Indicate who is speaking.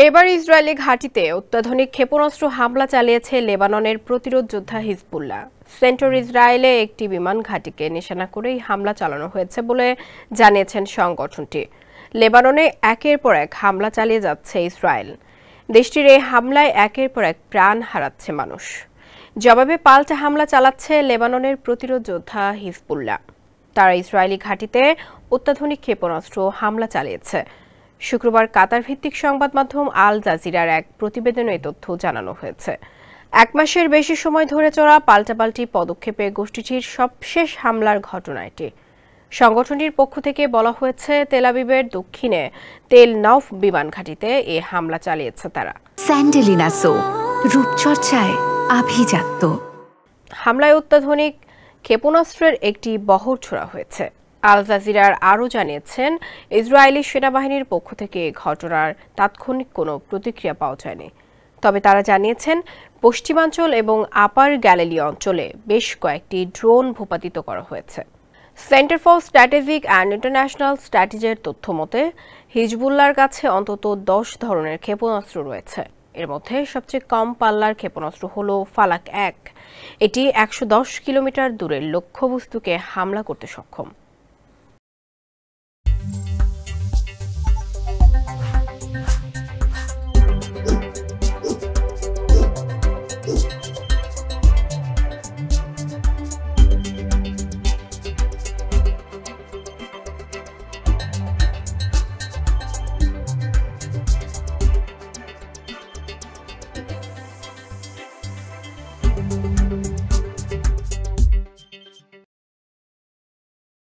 Speaker 1: এবার ইসরায়েলি ঘাঁটিতে অত্যাধুনিক ক্ষেপণাস্ত্র হামলা চালিয়েছে লেবাননের প্রতিরোধ যোদ্ধা হিজবুল্লাহ। সেন্টর ইসরায়েলে একটি বিমান ঘাঁটিকে নিশানা করেই হামলা চালানো হয়েছে বলে জানিয়েছেন সংগঠনটি। লেবাননে একের পর এক হামলা চালিয়ে যাচ্ছে ইসরায়েল। দেশটির এই হামলায় একের পর এক প্রাণ হারাচ্ছে মানুষ। জবাবে পাল্টা হামলা চালাচ্ছে লেবাননের প্রতিরোধ যোদ্ধা হিজবুল্লাহ। তারা ইসরায়েলি ঘাঁটিতে অত্যাধুনিক ক্ষেপণাস্ত্র হামলা চালিয়েছে। শুক্রবার কাতার ভিত্তিক সংবাদ মাধ্যম আল জাজিরার এক প্রতিবেদনে এই তথ্য জানানো হয়েছে। এক মাসের বেশি সময় ধরে চলা পাল্টাপাল্টি পদক্ষেপে গোষ্ঠীটির সবশেষ হামলার ঘটনা এটি। সংগঠনটির পক্ষ থেকে বলা হয়েছে, তেল আবিবের দক্ষিণে তেল নওফ বিমান ঘাঁটিতে এ হামলা চালিয়েছে তারা।
Speaker 2: স্যান্ডেলিনা সো, রূপচর্চায় আভিজাত্য।
Speaker 1: হামলায় অত্যাধুনিক ক্ষেপণাস্ত্রের একটি বহর ছোড়া হয়েছে। আল জাজিরার আরও জানিয়েছেন, ইসরায়েলি সেনাবাহিনীর পক্ষ থেকে ঘটনার তাৎক্ষণিক কোনো প্রতিক্রিয়া পাওয়া যায়নি। তবে তারা জানিয়েছেন, পশ্চিমাঞ্চল এবং আপার গ্যালিলি অঞ্চলে বেশ কয়েকটি ড্রোন ভূপাতিত করা হয়েছে। Centre for strategic and international স্ট্র্যাটেজির তথ্য মতে, হিজবুল্লাহর কাছে অন্তত 10 ধরনের ক্ষেপণাস্ত্র রয়েছে। এর মধ্যে সবচেয়ে কম পাল্লার ক্ষেপণাস্ত্র হল ফালাক 1। এটি 110 কিলোমিটার দূরের লক্ষ্যবস্তুকে হামলা করতে সক্ষম।